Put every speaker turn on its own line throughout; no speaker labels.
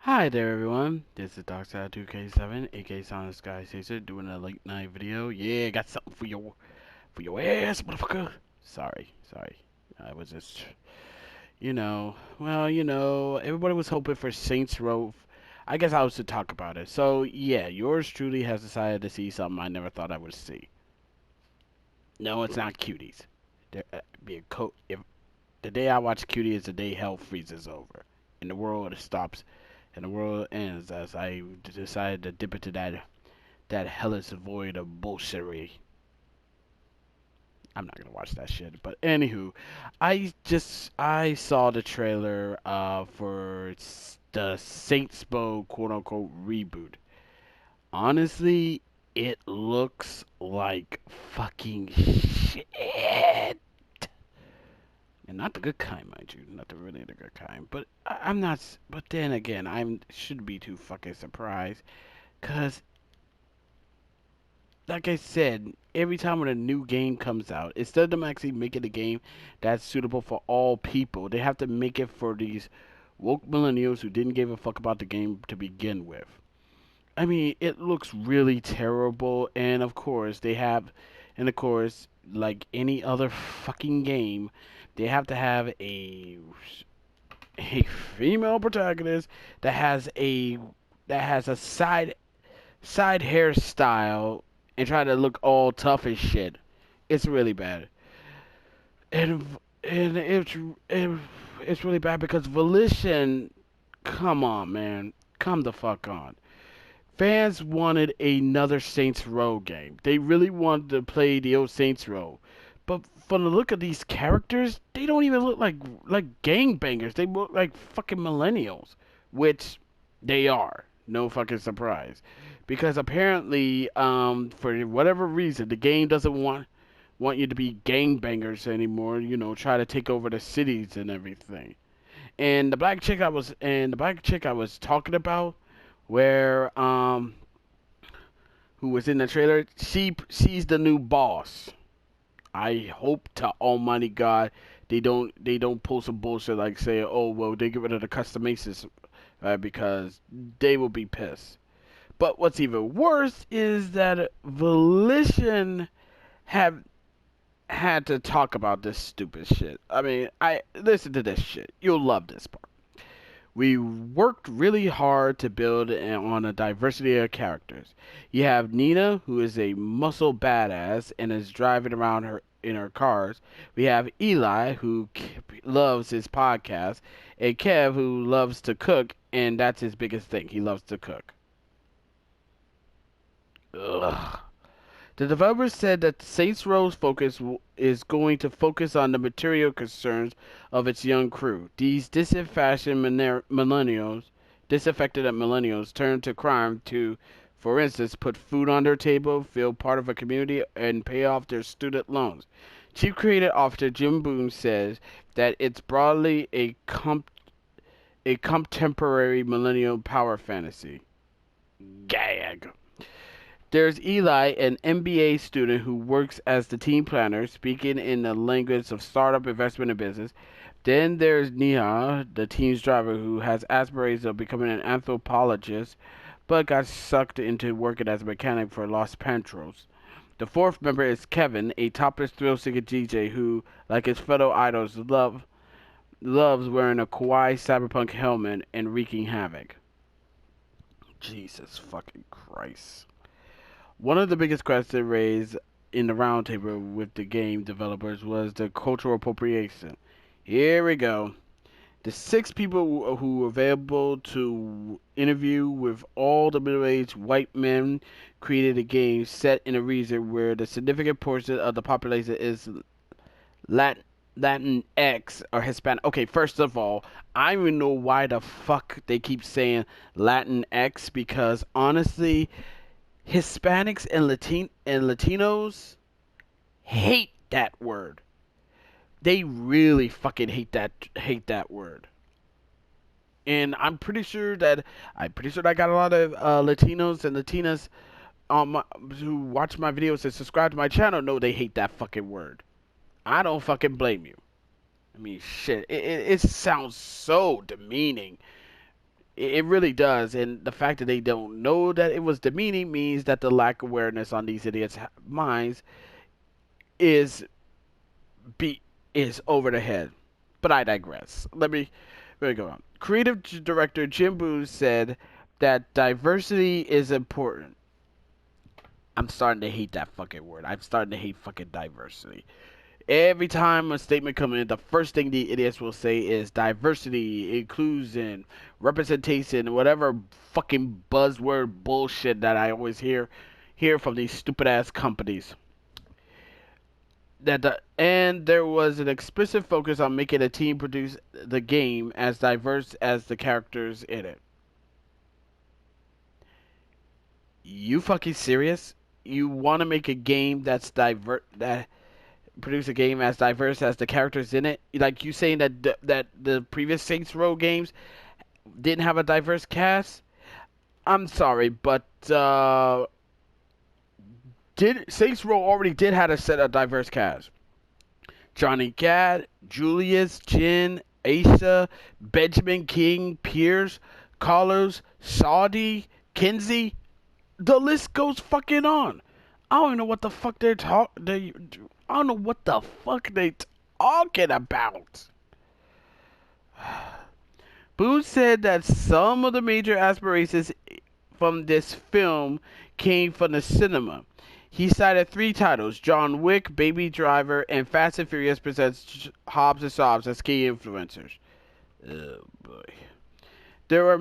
Hi there, everyone. This is Darkside2K7, aka Sonic Sky Chaser, doing a late night video. Yeah, got something for your ass, motherfucker. Sorry. I was just, everybody was hoping for Saints Row. I guess I was to talk about it. So yeah, yours truly has decided to see something I never thought I would see. No, it's not cuties. If the day I watch cutie is the day hell freezes over, and the world stops and the world ends as I decided to dip into that hellish void of bullshittery. I'm not gonna watch that shit. But anywho, I saw the trailer for the Saints Row quote unquote reboot. Honestly, it looks like fucking shit. And not the good kind, mind you, not the really the good kind. But I'm not. But then again, I should be too fucking surprised, cause like I said, every time when a new game comes out, instead of them actually making a game that's suitable for all people, they have to make it for these woke millennials who didn't give a fuck about the game to begin with. I mean, it looks really terrible, and of course, like any other fucking game, they have to have a female protagonist that has a side hairstyle and try to look all tough as shit. It's really bad, and and it's really bad because Volition. Come on, man, come the fuck on. Fans wanted another Saints Row game. They really wanted to play the old Saints Row. But from the look of these characters, they don't even look like gangbangers. They look like fucking millennials, which they are. No fucking surprise, because apparently, for whatever reason, the game doesn't want you to be gangbangers anymore. You know, try to take over the cities and everything. And the black chick I was talking about, where who was in the trailer, she's the new boss. I hope to Almighty God they don't pull some bullshit like say, oh well, they get rid of the customations, because they will be pissed. But what's even worse is that Volition have had to talk about this stupid shit. I mean, I listen to this shit. You'll love this part. We worked really hard to build on a diversity of characters. You have Nina, who is a muscle badass and is driving around her in her cars. We have Eli, who loves his podcast, and Kev, who loves to cook, and that's his biggest thing. He loves to cook. Ugh. The developers said that Saints Row's focus is going to focus on the material concerns of its young crew. These disaffected millennials turn to crime to, for instance, put food on their table, feel part of a community, and pay off their student loans. Chief Creative Officer Jim Boone says that it's broadly a contemporary millennial power fantasy. Gag. There's Eli, an MBA student who works as the team planner, speaking in the language of startup investment and business. Then there's Neha, the team's driver, who has aspirations of becoming an anthropologist, but got sucked into working as a mechanic for Los Pantros. The fourth member is Kevin, a topless thrill-seeking DJ who, like his fellow idols, loves wearing a kawaii cyberpunk helmet and wreaking havoc. Jesus fucking Christ. One of the biggest questions raised in the roundtable with the game developers was the cultural appropriation. Here we go. The six people who were available to interview with all the middle-aged white men created a game set in a region where the significant portion of the population is Latin, Latinx or Hispanic. Okay, first of all, I don't even know why the fuck they keep saying Latinx because honestly, Hispanics and Latinos hate that word. They really fucking hate that word. And I'm pretty sure I got a lot of Latinos and Latinas who watch my videos and subscribe to my channel know they hate that fucking word. I don't fucking blame you. I mean, shit, it sounds so demeaning. It really does, and the fact that they don't know that it was demeaning means that the lack of awareness on these idiots' minds is be is over the head. But I digress. Let me go on. Creative director Jim Booth said that diversity is important. I'm starting to hate that fucking word. I'm starting to hate fucking diversity. Every time a statement comes in, the first thing the idiots will say is diversity, inclusion, representation, whatever fucking buzzword bullshit that I always hear from these stupid ass companies. And there was an explicit focus on making a team produce the game as diverse as the characters in it. You fucking serious? You want to make a game that's that produce a game as diverse as the characters in it? Like you saying that that the previous Saints Row games didn't have a diverse cast? I'm sorry, but did Saints Row already did have a set of diverse cast? Johnny Gad, Julius, Jin, Asa, Benjamin King, Pierce, Carlos, Saudi, Kinsey. The list goes fucking on. I don't know what the fuck I don't know what the fuck they talking about. Booth said that some of the major aspirations from this film came from the cinema. He cited three titles: John Wick, Baby Driver, and Fast and Furious presents Hobbs and Shaw as key influencers. Oh boy. There are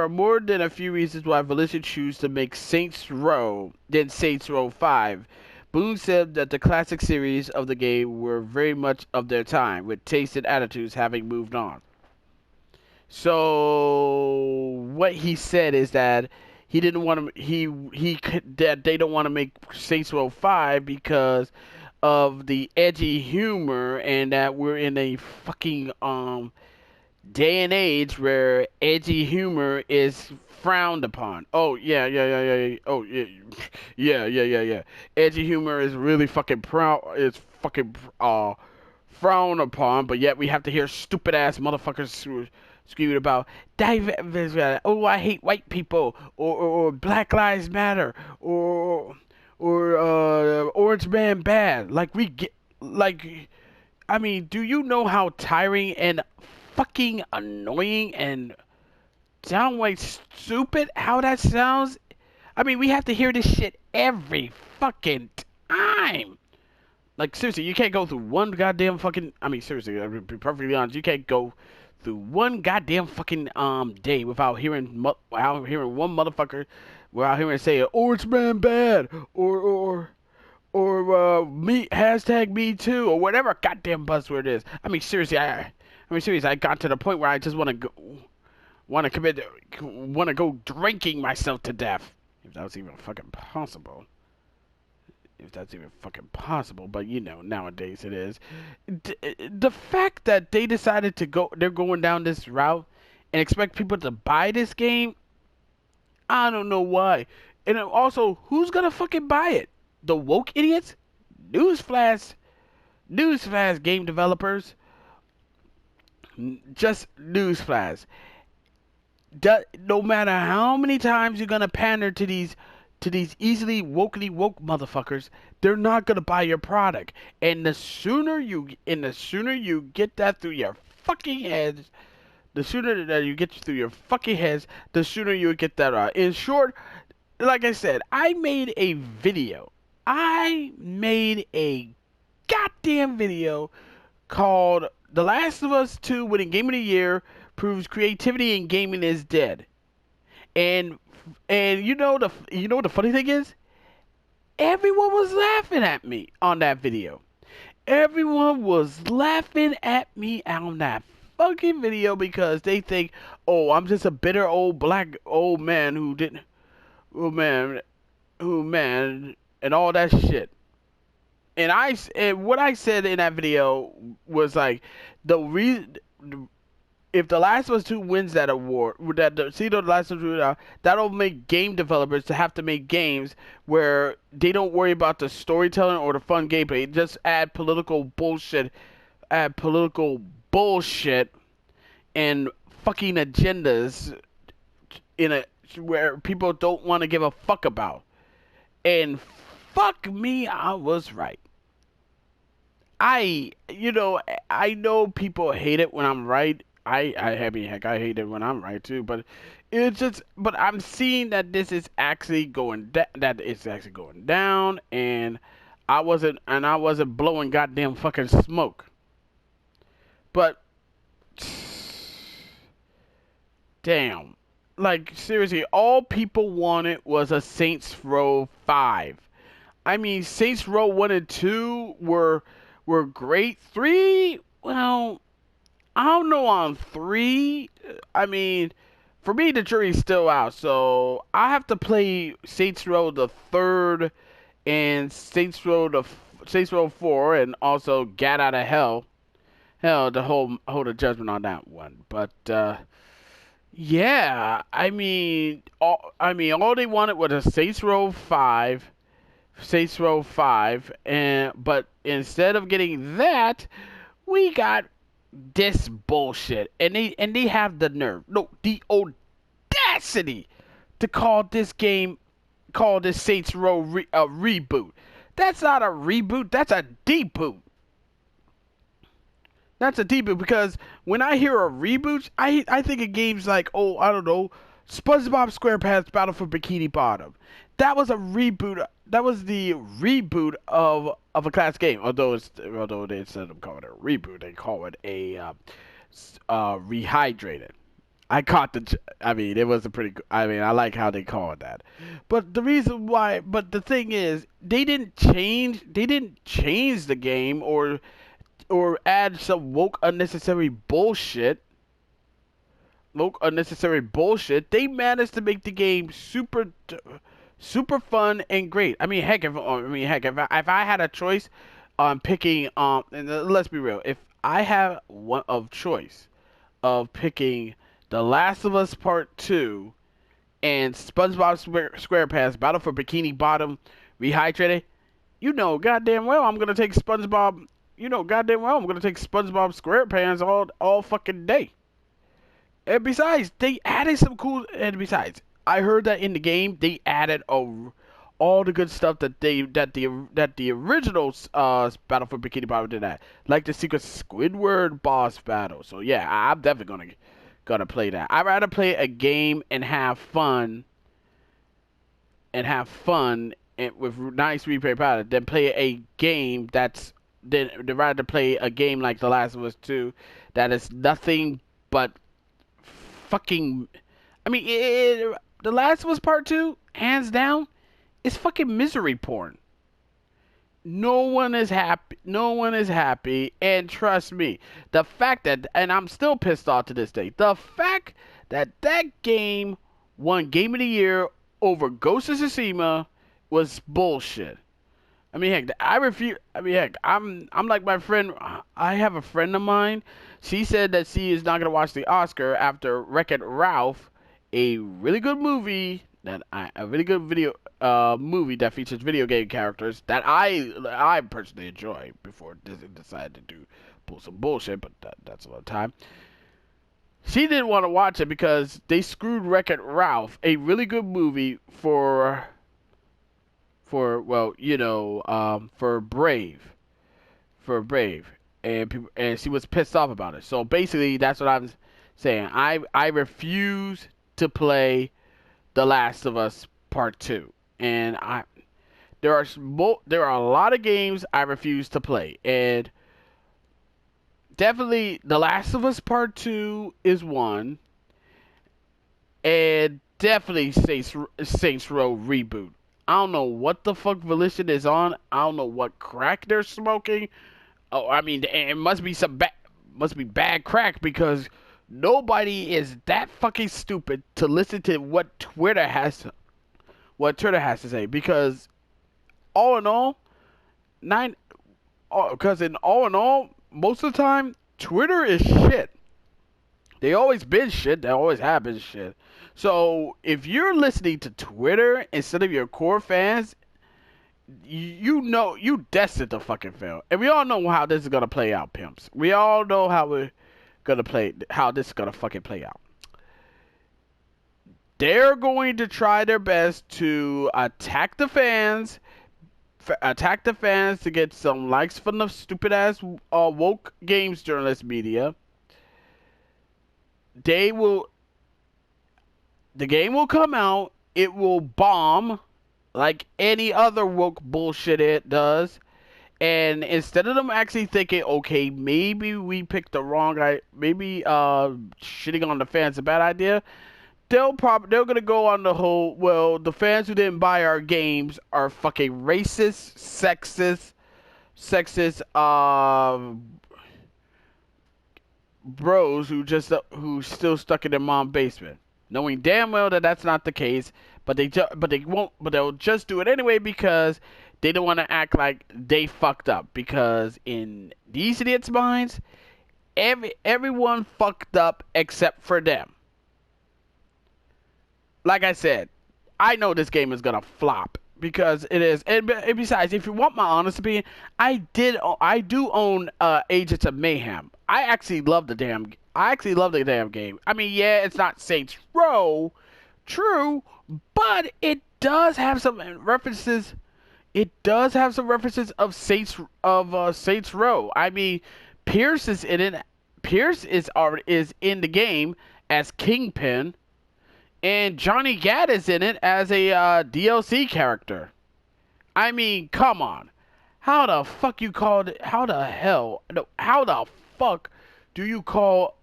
more than a few reasons why Volition choose to make Saints Row than Saints Row 5. Boone said that the classic series of the game were very much of their time, with taste and attitudes having moved on. So what he said is that he didn't want to that they don't want to make Saints Row 5 because of the edgy humor, and that we're in a fucking day and age where edgy humor is frowned upon. Oh yeah. Oh yeah. Edgy humor is really fucking frowned upon, but yet we have to hear stupid ass motherfuckers screaming about oh, I hate white people, or Black Lives Matter, or Orange Man bad. Like we get like. I mean, do you know how tiring and fucking annoying and downright stupid how that sounds? I mean, we have to hear this shit every fucking time. Like, seriously, you can't go through one goddamn fucking... I mean, seriously, I'll be perfectly honest, you can't go through one goddamn fucking day without hearing one motherfucker, without hearing say, Orange Man bad, or me hashtag me too, or whatever goddamn buzzword it is. I mean, seriously, I got to the point where I just want to go drinking myself to death, if that was even fucking possible. If that's even fucking possible, but you know, nowadays it is. The fact that they decided they're going down this route and expect people to buy this game, I don't know why. And also, who's gonna fucking buy it? The woke idiots? Newsflash, game developers. Just newsflash. No matter how many times you're gonna pander to these easily woke motherfuckers, they're not gonna buy your product. And the sooner you get that through your fucking heads, the sooner that you get through your fucking heads, the sooner you get that out. In short, like I said, I made a goddamn video called "The Last of Us 2 winning Game of the Year proves creativity in gaming is dead." And you know the funny thing is, everyone was laughing at me on that video. Everyone was laughing at me on that fucking video because they think, oh, I'm just a bitter old man who didn't, and all that shit. And what I said in that video was like, the reason, if The Last of Us 2 wins that award, The Last of Us 2, that'll make game developers to have to make games where they don't worry about the storytelling or the fun gameplay. Just add political bullshit, and fucking agendas in a where people don't want to give a fuck about. And fuck me, I was right. I know people hate it when I'm right. I mean, heck, I hate it when I'm right too. But but I'm seeing that this is actually that it's actually going down, and I wasn't blowing goddamn fucking smoke. But damn, like seriously, all people wanted was a Saints Row 5. I mean, Saints Row 1 and 2 were great. 3, well, I don't know on 3. I mean, for me, the jury's still out. So I have to play Saints Row the 3rd and Saints Row 4 and also Get Out of Hell. Hell, to hold a judgment on that one. But, yeah, all they wanted was a Saints Row 5, but instead of getting that, we got this bullshit. And they have the nerve, no, the audacity to call this Saints Row a reboot. That's not a reboot, that's a deboot. That's a debut because when I hear a reboot, I think of games like, oh, I don't know, SpongeBob SquarePants Battle for Bikini Bottom. That was a reboot. That was the reboot of a classic game. Although they instead of calling it a reboot, they call it a rehydrated. I caught the. I mean, it was a pretty. I mean, I like how they call it that. But the reason why. But the thing is, they didn't change. They didn't change the game or add some woke unnecessary bullshit. Woke unnecessary bullshit. They managed to make the game super fun and great. I mean, heck, if I had a choice on picking, and let's be real, if I have one of choice of picking The Last of Us Part 2 and SpongeBob SquarePants Battle for Bikini Bottom Rehydrated, goddamn well I'm gonna take SpongeBob. Goddamn well I'm gonna take SpongeBob SquarePants all fucking day. And besides, they added some cool. And besides, I heard that in the game they added all the good stuff that the original Battle for Bikini Bottom did that, like the secret Squidward boss battle. So yeah, I'm definitely gonna play that. I'd rather play a game and have fun and with nice replay pattern than play a game then rather play a game like The Last of Us 2 that is nothing but fucking. I mean, The Last of Us Part 2, hands down, is fucking misery porn. No one is happy. No one is happy. And trust me, the fact that, and I'm still pissed off to this day, the fact that that game won Game of the Year over Ghost of Tsushima was bullshit. I mean, heck, I refuse. I mean, heck, I'm like my friend. I have a friend of mine. She said that she is not gonna watch the Oscar after Wreck-It Ralph, a really good movie a really good movie that features video game characters that I personally enjoy. Before Disney decided to pull some bullshit, but that's a lot of time. She didn't want to watch it because they screwed Wreck-It Ralph, a really good movie for Brave, and she was pissed off about it. So basically, that's what I'm saying. I refuse to play The Last of Us Part 2, and there are a lot of games I refuse to play, and definitely The Last of Us Part 2 is one, and definitely Saints Row Reboot. I don't know what the fuck Volition is on. I don't know what crack they're smoking. Oh, I mean, it must be bad crack because nobody is that fucking stupid to listen to what Twitter has to say. Because all in all, most of the time, Twitter is shit. They always been shit. They always have been shit. So if you're listening to Twitter instead of your core fans, you destined to fucking fail. And we all know how this is gonna play out, pimps. We all know how how this is gonna fucking play out. They're going to try their best to attack the fans to get some likes from the stupid ass woke games journalist media. They will the game will come out, it will bomb like any other woke bullshit it does. And instead of them actually thinking, okay, maybe we picked the wrong guy, maybe shitting on the fans is a bad idea, they're gonna go on the whole, well, the fans who didn't buy our games are fucking racist, sexist, bros who's still stuck in their mom's basement, knowing damn well that that's not the case. But they'll just do it anyway because they don't want to act like they fucked up. Because in these idiots' minds, everyone fucked up except for them. Like I said, I know this game is gonna flop because it is. And besides, if you want my honest opinion, I do own Agents of Mayhem. I actually love the damn game. I mean, yeah, it's not Saints Row, true, but it does have some references. It does have some references of Saints Row. I mean, Pierce is in it. Pierce is in the game as Kingpin. And Johnny Gat is in it as a DLC character. I mean, come on. How the fuck you called it? How the hell? No, how the fuck do you call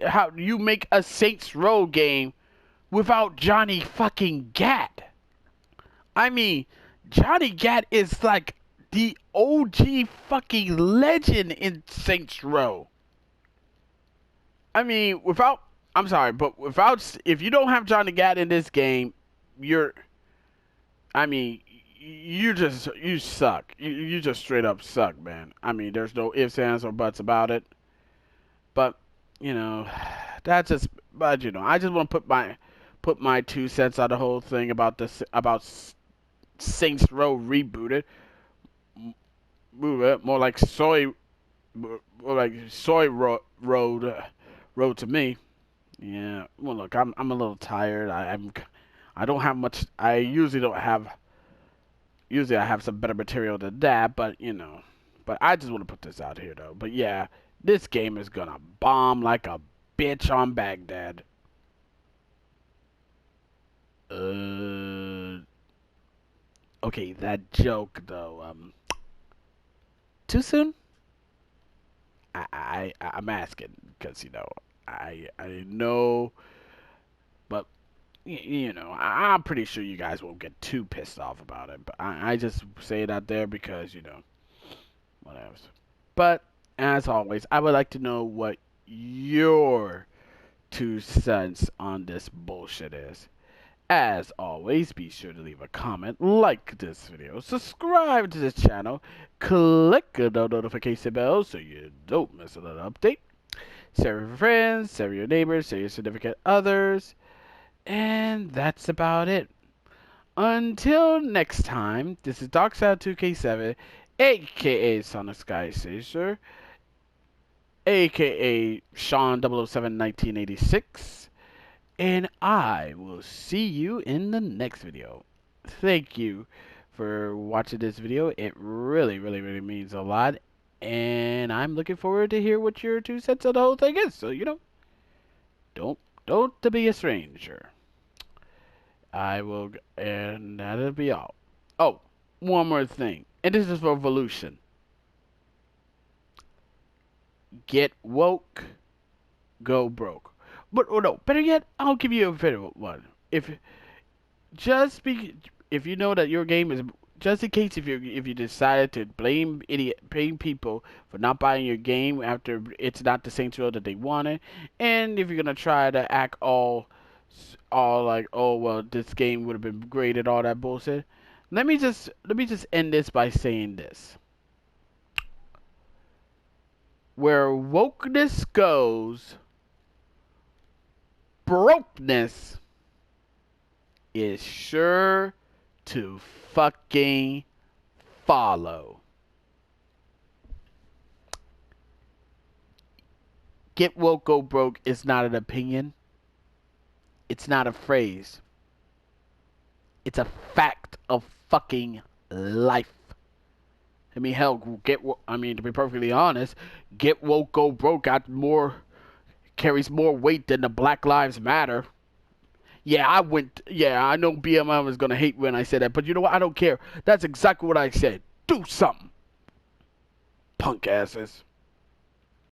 how do you make a Saints Row game without Johnny fucking Gat? I mean, Johnny Gat is like the OG fucking legend in Saints Row. I mean, I'm sorry, but if you don't have Johnny Gat in this game, I mean, you suck. You just straight up suck, man. I mean, there's no ifs, ands, or buts about it. But, you know, I just want to put my 2 cents on the whole thing about Saints Row rebooted. Move it more like road to me. Yeah. Well, look, I'm a little tired. I don't have much. I usually don't have. Usually, I have some better material than that, but you know. But I just want to put this out here, though. But yeah, this game is gonna bomb like a bitch on Baghdad. Okay, that joke though. Too soon? I'm asking because I know, but you know, I'm pretty sure you guys won't get too pissed off about it. But I just say it out there because whatever. But as always, I would like to know what your 2 cents on this bullshit is. As always, be sure to leave a comment, like this video, subscribe to this channel, click the notification bell so you don't miss another update. Share with your friends, share with your neighbors, share your significant others, and that's about it. Until next time, this is DarkSide2K7, aka Sonic Sky Chaser, aka Sean 007 1986. And I will see you in the next video. Thank you for watching this video. It really, really, really means a lot. And I'm looking forward to hear what your 2 cents of the whole thing is. So, don't to be a stranger. And that'll be all. Oh, one more thing. And this is for Evolution. Get woke, go broke. But no, better yet, I'll give you a better one. If you know that your game is just in case if you decided to blame people for not buying your game after it's not the Saints Row that they wanted, and if you're gonna try to act all like, oh well, this game would have been great and all that bullshit, let me just end this by saying this: where wokeness goes, brokenness is sure to fucking follow. Get woke, go broke is not an opinion. It's not a phrase. It's a fact of fucking life. I mean, hell, to be perfectly honest, get woke, go broke carries more weight than the Black Lives Matter. Yeah, I know BMI was gonna hate when I said that, but you know what? I don't care. That's exactly what I said. Do something, punk asses.